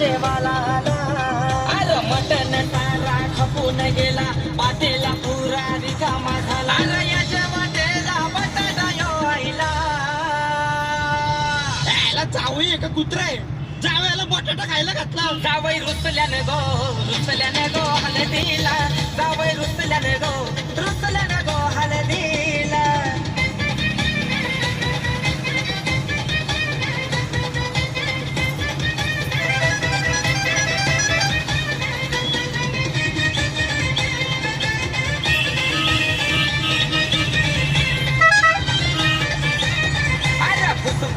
जेवाला आला. अरे मटण सारा खपून गेला, पातेला पुरा रिकामा झाला. अरे याच्या वाटेला बटाटा यो आईला. याला जावई का कुत्रा आहे? जावयाला बटाटा खायला घातला. जावई रुसल्याने गो हलतीला. जावई रुसल्याने गो रुसल्याने